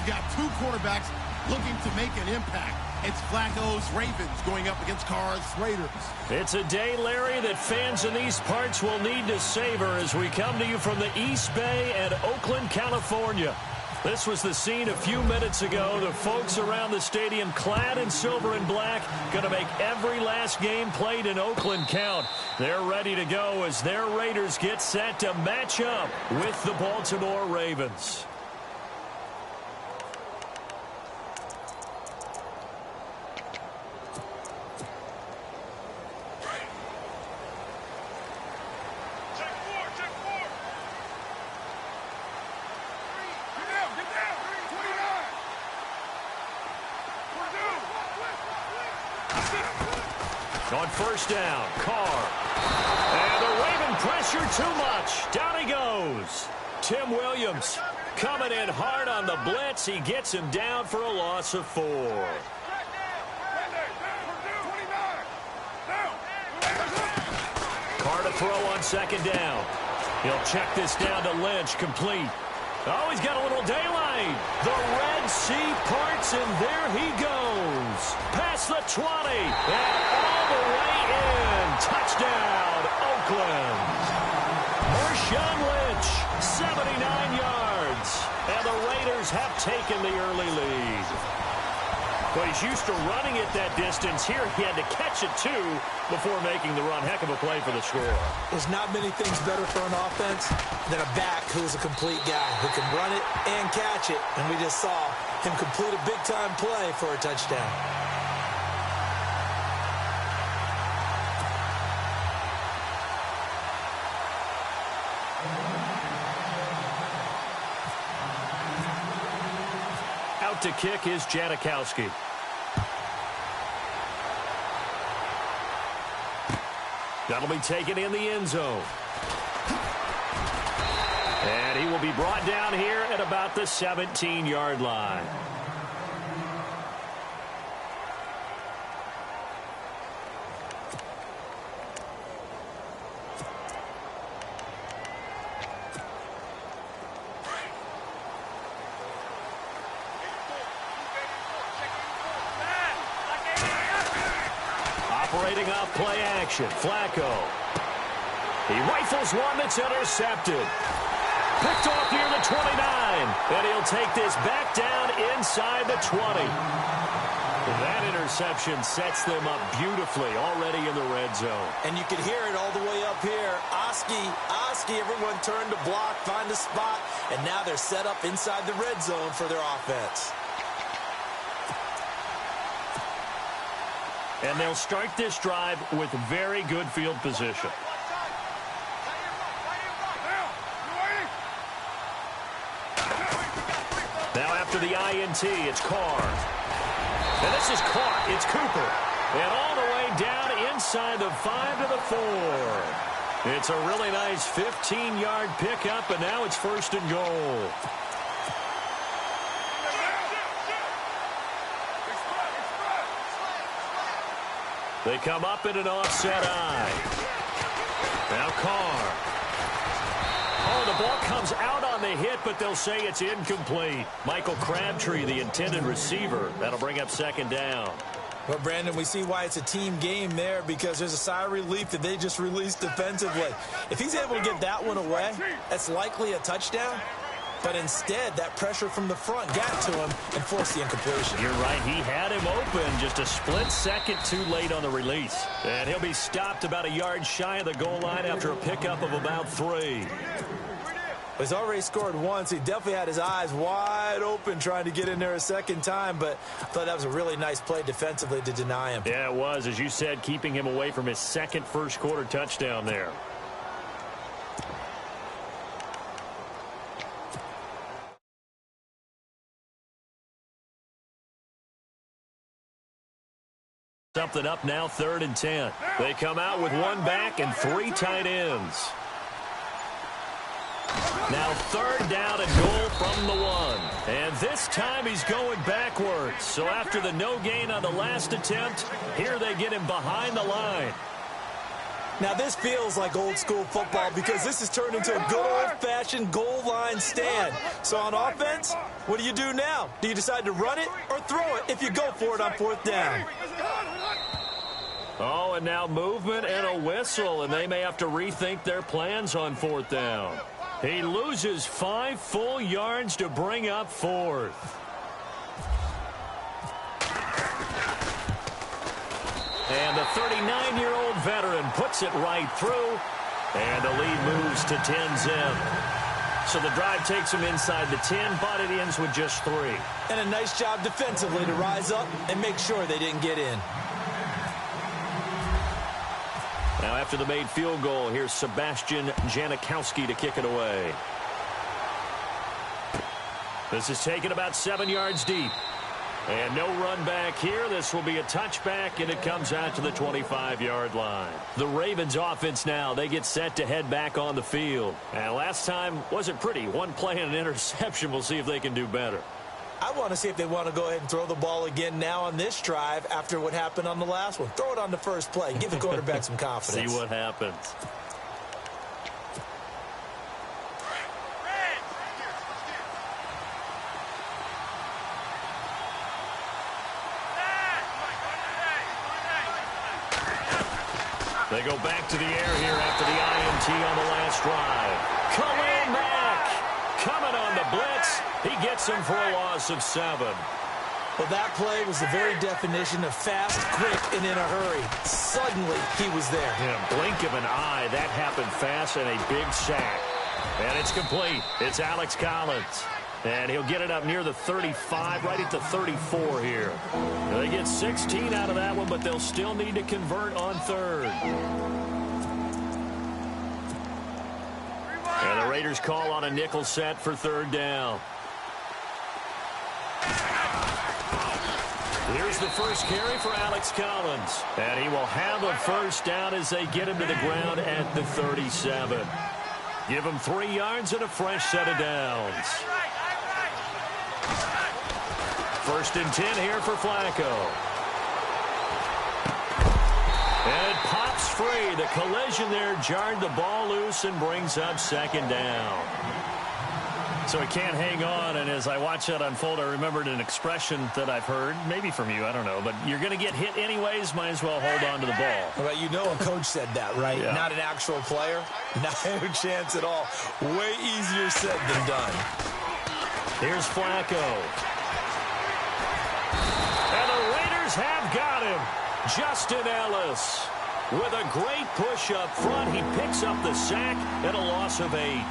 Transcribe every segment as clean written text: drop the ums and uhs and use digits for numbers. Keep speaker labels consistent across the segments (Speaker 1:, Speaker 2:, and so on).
Speaker 1: You've got two quarterbacks looking to make an impact. It's Flacco's Ravens going up against Carr's Raiders.
Speaker 2: It's a day, Larry, that fans in these parts will need to savor as we come to you from the East Bay and Oakland, California. This was the scene a few minutes ago. The folks around the stadium clad in silver and black going to make every last game played in Oakland count. They're ready to go as their Raiders get set to match up with the Baltimore Ravens. On first down, Carr. And the Raven pressure too much. Down he goes. Tim Williams coming in hard on the blitz. He gets him down for a loss of 4. Carr to throw on second down. He'll check this down to Lynch, complete. Oh, he's got a little daylight. The Red Sea parts, and there he goes. Past the 20, and all the way in. Touchdown, Oakland. Marshawn Lynch, 79 yards. And the Raiders have taken the early lead. Well, he's used to running it that distance. Here he had to catch it, too, before making the run. Heck of a play for the score.
Speaker 3: There's not many things better for an offense than a back who's a complete guy who can run it and catch it. And we just saw him complete a big-time play for a touchdown.
Speaker 2: Out to kick is Janikowski. That'll be taken in the end zone. And he will be brought down here at about the 17-yard line. Operating off play action, Flacco. He rifles one that's intercepted. Picked off near the 29. And he'll take this back down inside the 20. That interception sets them up beautifully already in the red zone.
Speaker 3: And you can hear it all the way up here. Oski, everyone turned to block, find a spot, and now they're set up inside the red zone for their offense.
Speaker 2: And they'll start this drive with very good field position. Now after the INT, it's Carr. And this is caught. It's Cooper. And all the way down inside the 5 to the 4. It's a really nice 15-yard pickup, and now it's first and goal. They come up in an offset eye. Now Carr. Oh, the ball comes out on the hit, but they'll say it's incomplete. Michael Crabtree, the intended receiver. That'll bring up second down.
Speaker 3: Well, Brandon, we see why it's a team game there because there's a sigh of relief that they just released defensively. If he's able to get that one away, that's likely a touchdown. But instead, that pressure from the front got to him and forced the incompletion.
Speaker 2: You're right. He had him open just a split second too late on the release. And he'll be stopped about a yard shy of the goal line after a pickup of about 3.
Speaker 3: He's already scored once. He definitely had his eyes wide open trying to get in there a second time, but I thought that was a really nice play defensively to deny him.
Speaker 2: Yeah, it was, as you said, keeping him away from his second first-quarter touchdown there. Something up now, 3rd and 10. They come out with one back and 3 tight ends. Now 3rd down and goal from the 1. And this time he's going backwards. So after the no gain on the last attempt, here they get him behind the line.
Speaker 3: Now, this feels like old-school football because this has turned into a good old-fashioned goal line stand. So on offense, what do you do now? Do you decide to run it or throw it if you go for it on 4th down?
Speaker 2: Oh, and now movement and a whistle, and they may have to rethink their plans on 4th down. He loses 5 full yards to bring up 4th. And the 39-year-old veteran puts it right through, and the lead moves to 10-zip. So the drive takes him inside the 10, but it ends with just 3.
Speaker 3: And a nice job defensively to rise up and make sure they didn't get in.
Speaker 2: Now after the made field goal, here's Sebastian Janikowski to kick it away. This is taken about 7 yards deep. And no run back here. This will be a touchback, and it comes out to the 25-yard line. The Ravens offense now, they get set to head back on the field. And last time wasn't pretty. One play and an interception. We'll see if they can do better.
Speaker 3: I want to see if they want to go ahead and throw the ball again now on this drive after what happened on the last one. Throw it on the first play. Give the quarterback some confidence.
Speaker 2: See what happens. They go back to the air here after the INT on the last drive. Khalil Mack coming on the blitz. He gets him for a loss of 7.
Speaker 3: Well, that play was the very definition of fast, quick, and in a hurry. Suddenly, he was there.
Speaker 2: In a blink of an eye, that happened fast, and a big sack. And it's complete. It's Alex Collins. And he'll get it up near the 35, right at the 34 here. Now they get 16 out of that one, but they'll still need to convert on 3rd. And the Raiders call on a nickel set for 3rd down. Here's the first carry for Alex Collins. And he will have a first down as they get him to the ground at the 37. Give him 3 yards and a fresh set of downs. 1st and 10 here for Flacco. And it pops free. The collision there jarred the ball loose and brings up 2nd down. So he can't hang on, and as I watch that unfold, I remembered an expression that I've heard, maybe from you, I don't know, but you're going to get hit anyways, might as well hold on to the ball.
Speaker 3: Well, you know a coach said that, right?
Speaker 2: Yeah.
Speaker 3: Not an actual player. No chance at all. Way easier said than done.
Speaker 2: Here's Flacco. And the Raiders have got him. Justin Ellis with a great push up front. He picks up the sack and a loss of 8.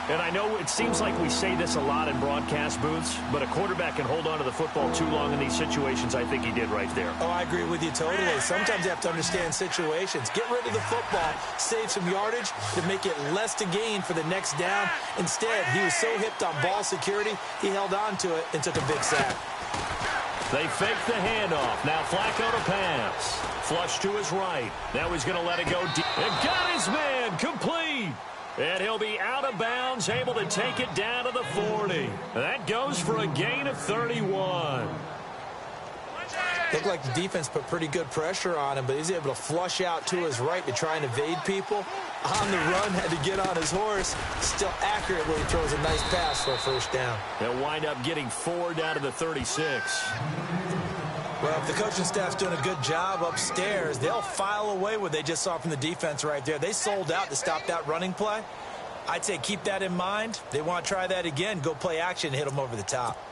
Speaker 2: And I know it seems like we say this a lot in broadcast booths, but a quarterback can hold on to the football too long in these situations. I think he did right there.
Speaker 3: Oh, I agree with you totally. Sometimes you have to understand situations. Get rid of the football, save some yardage to make it less to gain for the next down. Instead, he was so hipped on ball security, he held on to it and took a big sack.
Speaker 2: They fake the handoff. Now Flacco to pass. Flush to his right. Now he's going to let it go deep. And got his man complete. And he'll be out of bounds, able to take it down to the 40. That goes for a gain of 31.
Speaker 3: Looked like the defense put pretty good pressure on him, but he's able to flush out to his right to try and evade people. On the run, had to get on his horse. Still accurately throws a nice pass for a first down.
Speaker 2: They'll wind up getting 4 down to the 36.
Speaker 3: Well, if the coaching staff's doing a good job upstairs, they'll file away what they just saw from the defense right there. They sold out to stop that running play. I'd say keep that in mind. They want to try that again. Go play action and hit them over the top.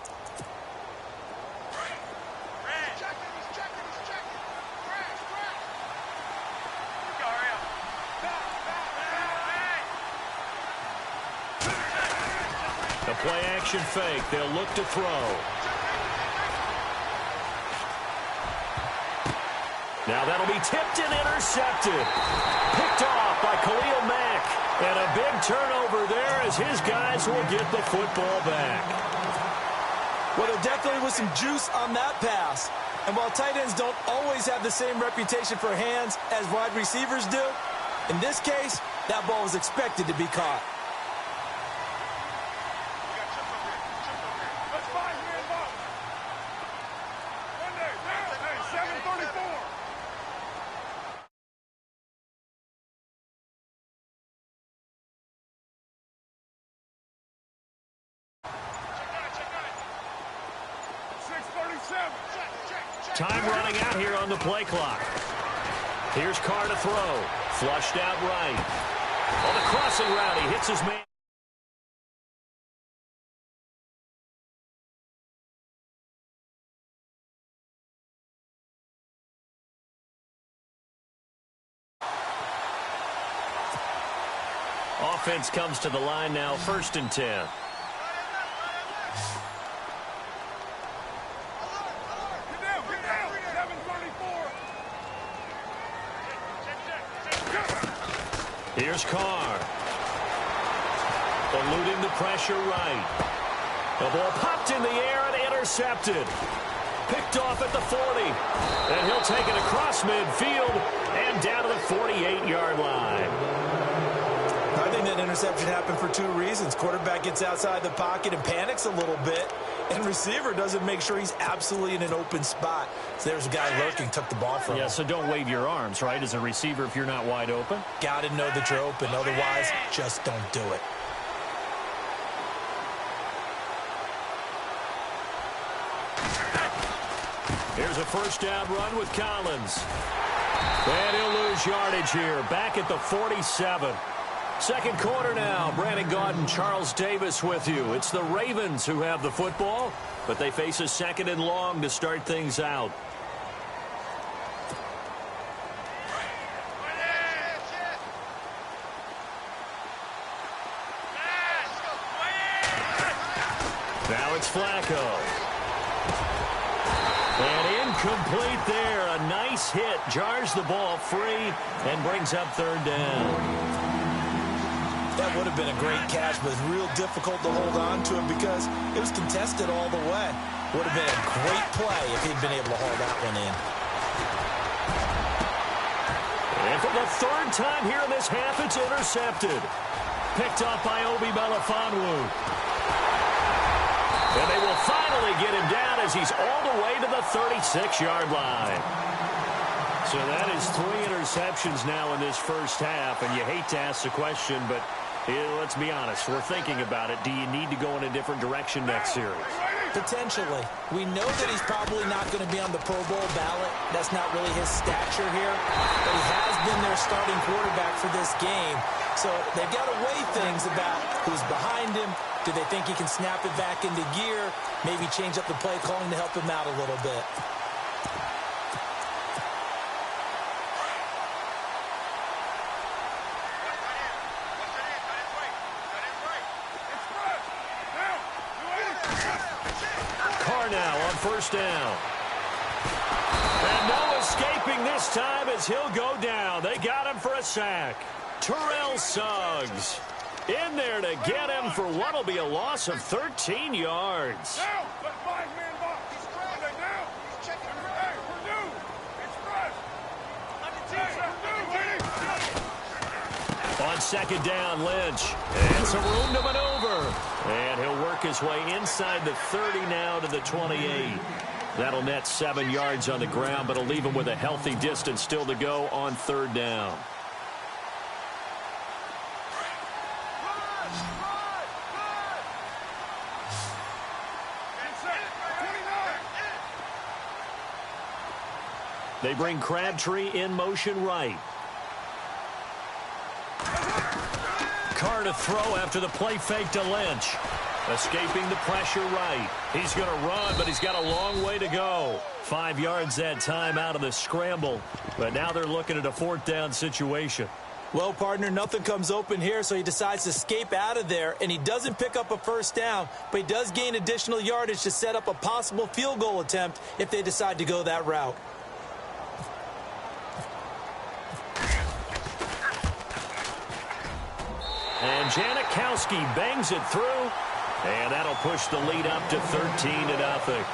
Speaker 2: The play action fake. They'll look to throw. Now that'll be tipped and intercepted. Picked off by Khalil Mack. And a big turnover there as his guys will get the football back.
Speaker 3: Well, there definitely was some juice on that pass. And while tight ends don't always have the same reputation for hands as wide receivers do, in this case, that ball was expected to be caught.
Speaker 2: Time running out here on the play clock. Here's Carr to throw. Flushed out right. On the crossing route, he hits his man. Offense comes to the line now, 1st and 10. Here's Carr. Eluding the pressure right. The ball popped in the air and intercepted. Picked off at the 40. And he'll take it across midfield and down to the 48-yard line.
Speaker 3: I think that interception happened for 2 reasons. Quarterback gets outside the pocket and panics a little bit, and receiver doesn't make sure he's absolutely in an open spot. So there's a guy lurking, took the ball from him.
Speaker 2: Yeah, so don't wave your arms, right, as a receiver if you're not wide open.
Speaker 3: Got to know that you're open. Otherwise, just don't do it.
Speaker 2: Here's a 1st down run with Collins. And he'll lose yardage here, back at the 47. 2nd quarter now. Brandon Gaudin, Charles Davis with you. It's the Ravens who have the football, but they face a 2nd and long to start things out. Now it's Flacco. And incomplete there. A nice hit. Jars the ball free and brings up 3rd down.
Speaker 3: That would have been a great catch, but it's real difficult to hold on to it because it was contested all the way. Would have been a great play if he'd been able to haul that one in.
Speaker 2: And for the 3rd time here in this half, it's intercepted. Picked off by Obi Melifonwu. And they will finally get him down as he's all the way to the 36-yard line. So that is 3 interceptions now in this 1st half, and you hate to ask the question, but let's be honest, we're thinking about it. Do you need to go in a different direction next series?
Speaker 3: Potentially. We know that he's probably not going to be on the Pro Bowl ballot. That's not really his stature here, but he has been their starting quarterback for this game. So they've got to weigh things about who's behind him. Do they think he can snap it back into gear? Maybe change up the play calling to help him out a little bit.
Speaker 2: Now on 1st down. And no escaping this time as he'll go down. They got him for a sack. Terrell Suggs in there to get him for what will be a loss of 13 yards. On 2nd down, Lynch. And some room to maneuver. And he'll work his way inside the 30 now to the 28. That'll net 7 yards on the ground, but it'll leave him with a healthy distance still to go on 3rd down. They bring Crabtree in motion right. Carr to throw after the play fake to Lynch. Escaping the pressure right. He's going to run, but he's got a long way to go. 5 yards that time out of the scramble. But now they're looking at a 4th down situation.
Speaker 3: Well, partner, nothing comes open here, so he decides to escape out of there, and he doesn't pick up a 1st down, but he does gain additional yardage to set up a possible field goal attempt if they decide to go that route.
Speaker 2: And Janikowski bangs it through, and that'll push the lead up to 13-0.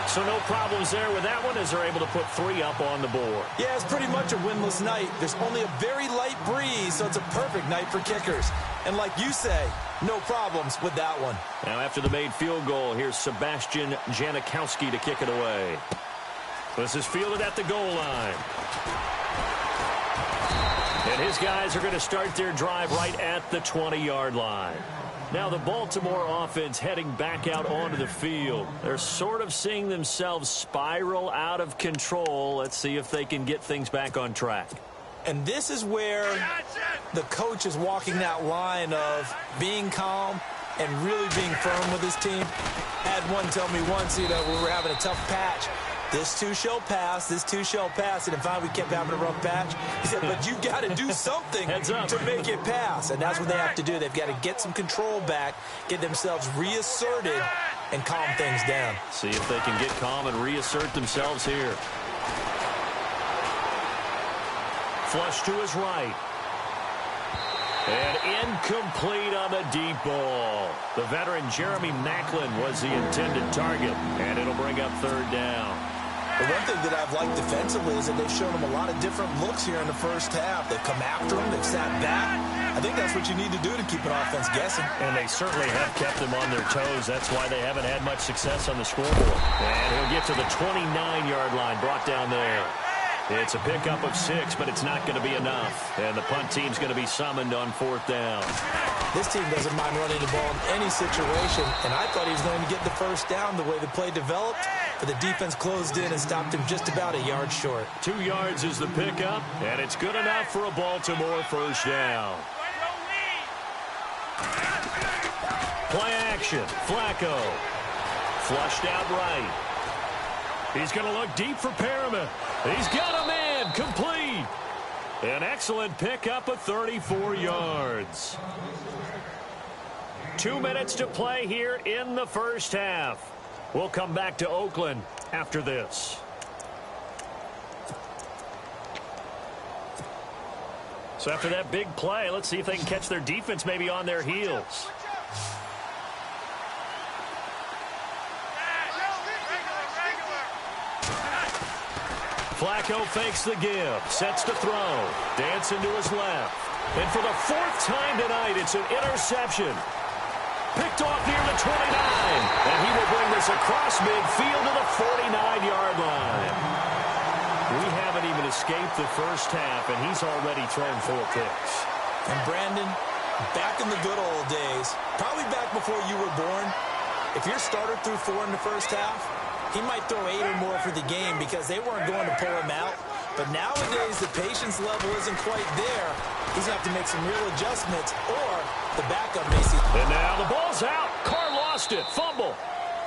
Speaker 2: So no problems there with that one as they're able to put 3 up on the board.
Speaker 3: Yeah, it's pretty much a winless night. There's only a very light breeze, so it's a perfect night for kickers. And like you say, no problems with that one.
Speaker 2: Now after the made field goal, here's Sebastian Janikowski to kick it away. This is fielded at the goal line. And his guys are going to start their drive right at the 20-yard line. Now the Baltimore offense heading back out onto the field. They're sort of seeing themselves spiral out of control. Let's see if they can get things back on track.
Speaker 3: And this is where the coach is walking that line of being calm and really being firm with his team. Had one tell me once, we were having a tough patch. This too shall pass, this too shall pass. And finally we kept having a rough patch. He said, but you got to do something to make it pass. And that's what they have to do. They've got to get some control back, get themselves reasserted, and calm things down.
Speaker 2: See if they can get calm and reassert themselves here. Flush to his right. And incomplete on the deep ball. The veteran Jeremy Maclin was the intended target. And it'll bring up third down.
Speaker 3: The one thing that I've liked defensively is that they've shown them a lot of different looks here in the first half. They've come after them. They've sat back. I think that's what you need to do to keep an offense guessing.
Speaker 2: And they certainly have kept them on their toes. That's why they haven't had much success on the scoreboard. And he'll get to the 29-yard line, brought down there. It's a pickup of 6, but it's not going to be enough. And the punt team's going to be summoned on fourth down.
Speaker 3: This team doesn't mind running the ball in any situation, and I thought he was going to get the first down the way the play developed, but the defense closed in and stopped him just about a yard short.
Speaker 2: 2 yards is the pickup, and it's good enough for a Baltimore first down. Play action. Flacco. Flushed out right. He's going to look deep for Perriman. He's got a man. Complete. An excellent pickup of 34 yards. 2 minutes to play here in the first half. We'll come back to Oakland after this. So after that big play, let's see if they can catch their defense maybe on their heels. Flacco fakes the give, sets to throw, dancing to his left. And for the 4th time tonight, it's an interception. Picked off near the 29, and he will bring this across midfield to the 49-yard line. We haven't even escaped the first half, and he's already thrown 4 picks.
Speaker 3: And Brandon, back in the good old days, probably back before you were born, if your starter threw 4 in the first half, he might throw 8 or more for the game because they weren't going to pull him out. But nowadays, the patience level isn't quite there. He's going to have to make some real adjustments, or the backup may see.
Speaker 2: And now the ball's out. Carr lost it. Fumble.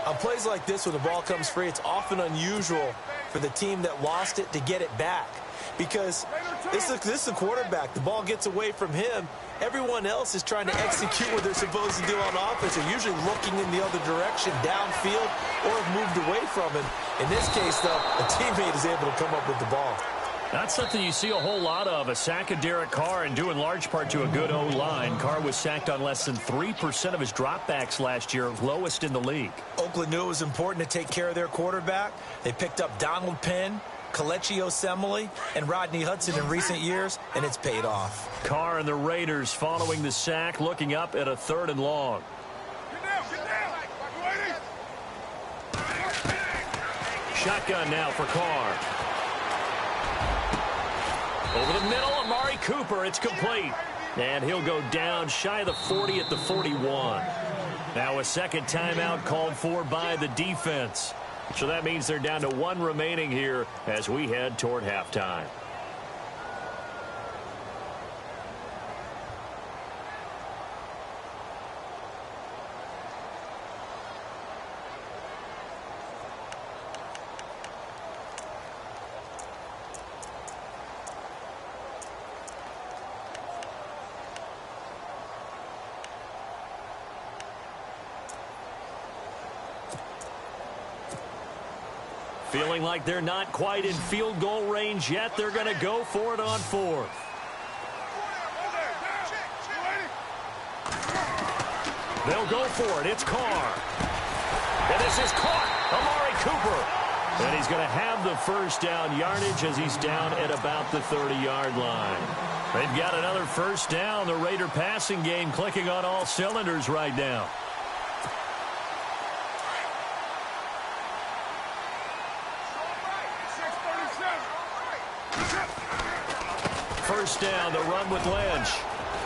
Speaker 3: On plays like this, when the ball comes free, it's often unusual for the team that lost it to get it back. Because this is the quarterback. The ball gets away from him. Everyone else is trying to execute what they're supposed to do on offense. They're usually looking in the other direction, downfield, or have moved away from him. In this case, though, a teammate is able to come up with the ball.
Speaker 2: That's something you see a whole lot of, a sack of Derek Carr, and due in large part to a good O-line. Carr was sacked on less than 3% of his dropbacks last year, lowest in the league.
Speaker 3: Oakland knew it was important to take care of their quarterback. They picked up Donald Penn, Kelechi Osemele, and Rodney Hudson in recent years, and it's paid off.
Speaker 2: Carr and the Raiders following the sack, looking up at a 3rd and long. Shotgun now for Carr. Over the middle, Amari Cooper. It's complete. And he'll go down shy of the 40 at the 41. Now a second timeout called for by the defense. So that means they're down to 1 remaining here as we head toward halftime. Feeling like they're not quite in field goal range yet. They're going to go for it on 4th. They'll go for it. It's Carr. And this is caught. Amari Cooper. And he's going to have the first down yardage as he's down at about the 30-yard line. They've got another first down. The Raider passing game clicking on all cylinders right now. first down. The run with Lynch.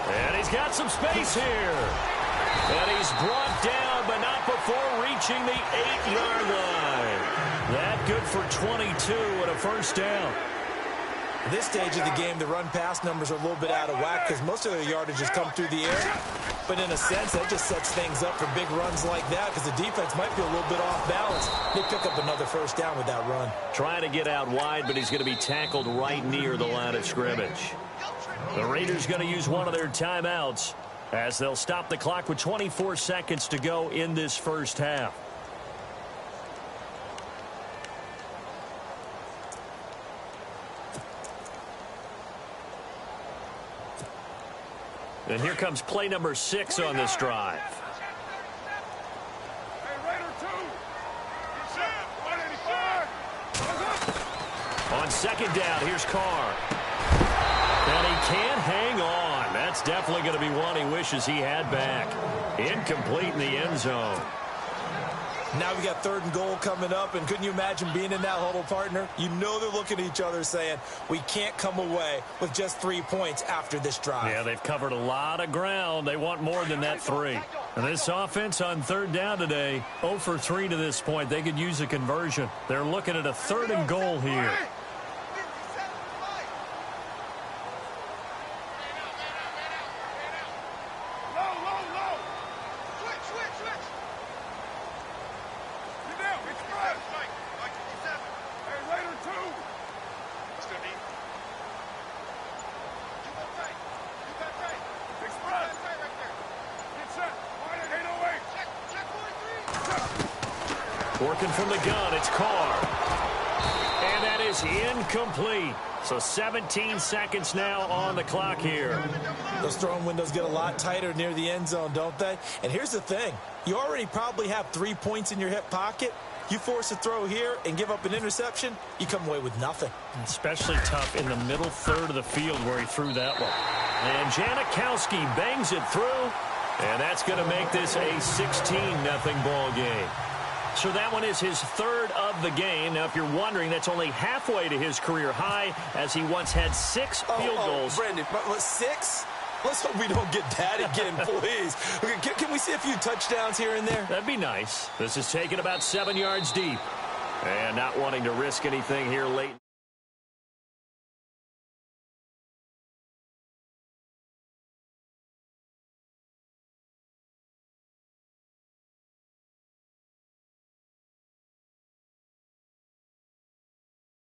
Speaker 2: And he's got some space here. And he's brought down, but not before reaching the 8-yard line. That good for 22 and a first down.
Speaker 3: At this stage of the game, the run-pass numbers are a little bit out of whack because most of their yardage has come through the air. But in a sense, that just sets things up for big runs like that because the defense might be a little bit off balance. They pick up another first down with that run.
Speaker 2: Trying to get out wide, but he's going to be tackled right near the line of scrimmage. The Raiders going to use one of their timeouts as they'll stop the clock with 24 seconds to go in this first half. And here comes play number 6 on this drive. On second down, here's Carr. And he can't hang on. That's definitely going to be one he wishes he had back. Incomplete in the end zone.
Speaker 3: Now we got 3rd and goal coming up, and couldn't you imagine being in that huddle, partner? You know they're looking at each other saying, we can't come away with just 3 points after this drive.
Speaker 2: Yeah, they've covered a lot of ground. They want more than that 3. And this offense on 3rd down today, 0 for 3 to this point. They could use a conversion. They're looking at a 3rd and goal here. Working from the gun, it's Carr. And that is incomplete. So 17 seconds now on the clock here.
Speaker 3: Those throwing windows get a lot tighter near the end zone, don't they? And here's the thing. You already probably have 3 points in your hip pocket. You force a throw here and give up an interception, you come away with nothing.
Speaker 2: Especially tough in the middle third of the field where he threw that one. And Janikowski bangs it through. And that's going to make this a 16-0 ball game. So that one is his 3rd of the game. Now, if you're wondering, that's only halfway to his career high as he once had 6 field goals.
Speaker 3: Brandon, but 6? Let's hope we don't get that again, please. Can we see a few touchdowns here and there?
Speaker 2: That'd be nice. This is taken about 7 yards deep. And not wanting to risk anything here late.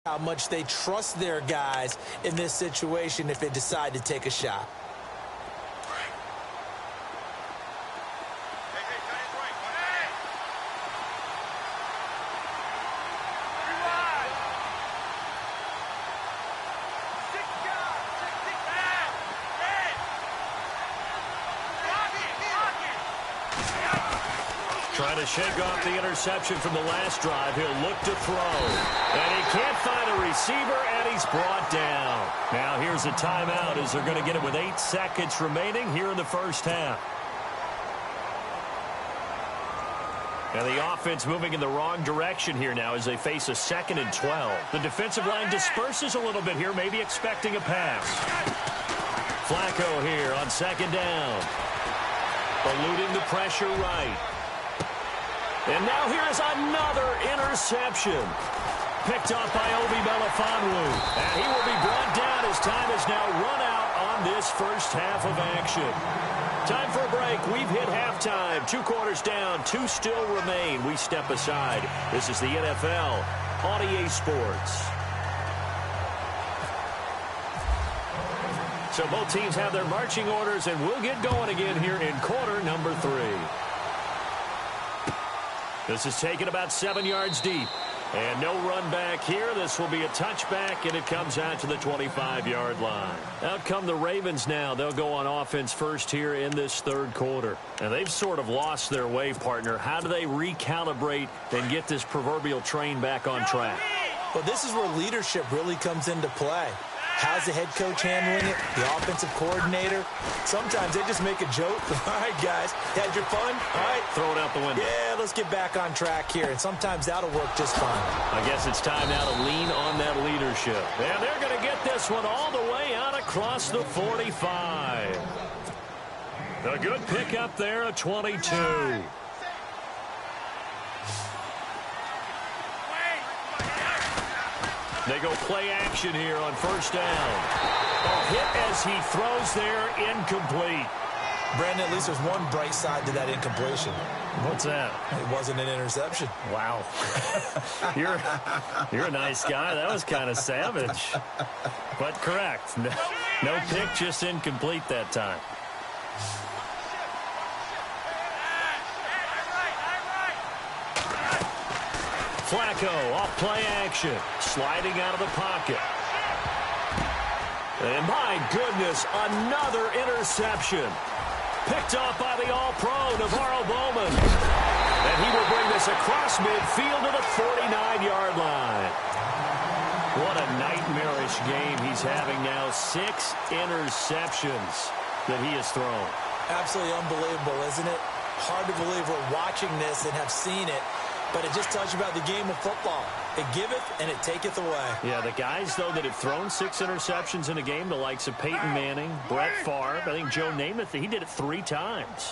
Speaker 3: How much they trust their guys in this situation if they decide to take a shot.
Speaker 2: Trying to shake off the interception from the last drive. He'll look to throw. And he can't find a receiver, and he's brought down. Now here's a timeout as they're going to get it with 8 seconds remaining here in the first half. And the offense moving in the wrong direction here now as they face a 2nd and 12. The defensive line disperses a little bit here, maybe expecting a pass. Flacco here on 2nd down. Eluding the pressure right. And now here's another interception. Picked off by Obi Melifonwu. And he will be brought down as time is now run out on this first half of action. Time for a break. We've hit halftime. 2 quarters down. 2 still remain. We step aside. This is the NFL on EA Sports. So both teams have their marching orders, and we'll get going again here in quarter number 3. This is taken about 7 yards deep. And no run back here. This will be a touchback, and it comes out to the 25-yard line. Out come the Ravens now. They'll go on offense first here in this 3rd quarter. And they've sort of lost their way, partner. How do they recalibrate and get this proverbial train back on track?
Speaker 3: Well, this is where leadership really comes into play. How's the head coach handling it? The offensive coordinator? Sometimes they just make a joke. All right, guys, had your fun? All right.
Speaker 2: Throw it out the window.
Speaker 3: Yeah, let's get back on track here, and sometimes that'll work just fine.
Speaker 2: I guess it's time now to lean on that leadership. And they're going to get this one all the way out across the 45. A good pickup there, a 22. They go play action here on first down. A hit as he throws there, incomplete.
Speaker 3: Brandon, at least there's one bright side to that incompletion.
Speaker 2: What's that?
Speaker 3: It wasn't an interception.
Speaker 2: Wow. You're a nice guy. That was kind of savage. But correct. No pick, just incomplete that time. Flacco off play action, sliding out of the pocket. And my goodness, another interception. Picked off by the All-Pro, Navarro Bowman. And he will bring this across midfield to the 49-yard line. What a nightmarish game he's having now. 6 interceptions that he has thrown.
Speaker 3: Absolutely unbelievable, isn't it? Hard to believe we're watching this and have seen it. But it just tells you about the game of football. It giveth and it taketh away.
Speaker 2: Yeah, the guys, though, that have thrown 6 interceptions in a game, the likes of Peyton Manning, Brett Favre, I think Joe Namath, he did it 3 times.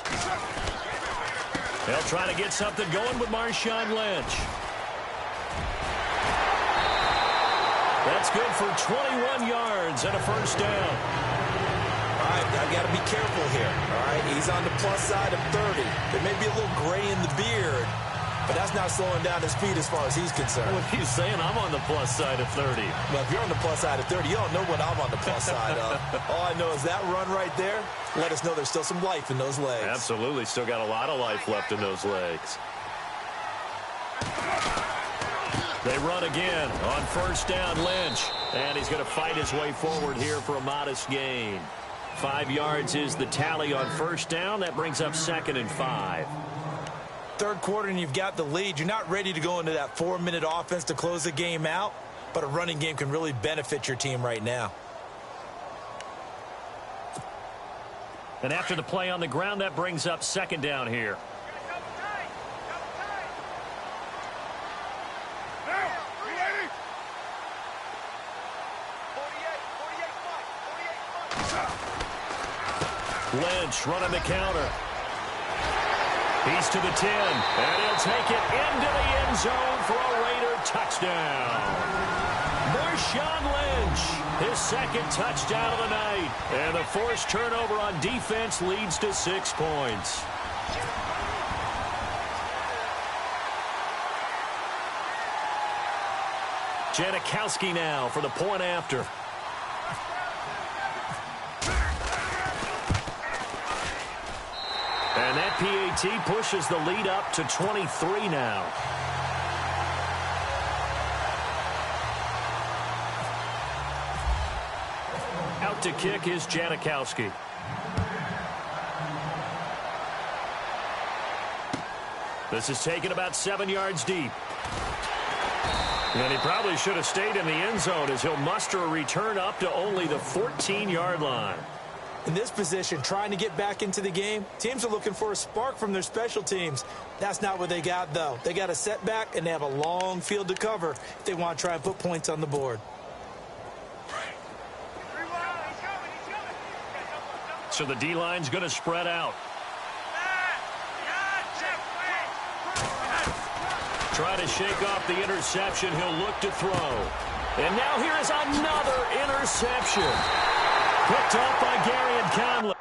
Speaker 2: They'll try to get something going with Marshawn Lynch. That's good for 21 yards and a first down.
Speaker 3: All right, I've got to be careful here. All right, he's on the plus side of 30. There may be a little gray in the beard, but that's not slowing down his speed as far as he's concerned.
Speaker 2: What he's saying, I'm on the plus side of 30.
Speaker 3: Well, if you're on the plus side of 30, you don't know what I'm on the plus side of. All I know is that run right there, let us know there's still some life in those legs.
Speaker 2: Absolutely, still got a lot of life left in those legs. They run again on first down, Lynch. And he's going to fight his way forward here for a modest gain. 5 yards is the tally on first down. That brings up 2nd and 5.
Speaker 3: Third quarter and you've got the lead. You're not ready to go into that 4-minute offense to close the game out, but a running game can really benefit your team right now.
Speaker 2: And after the play on the ground, that brings up 2nd down here. Lynch running the counter. He's to the 10, and he'll take it into the end zone for a Raider touchdown. Marshawn Lynch, his 2nd touchdown of the night. And the forced turnover on defense leads to 6 points. Janikowski now for the point after. And that PAT pushes the lead up to 23 now. Out to kick is Janikowski. This is taken about 7 yards deep. And he probably should have stayed in the end zone as he'll muster a return up to only the 14-yard line.
Speaker 3: In this position, trying to get back into the game, teams are looking for a spark from their special teams. That's not what they got, though. They got a setback, and they have a long field to cover if they want to try and put points on the board.
Speaker 2: So the D-line's going to spread out. Try to shake off the interception. He'll look to throw. And now here is another interception. Picked off by Gary and Conley.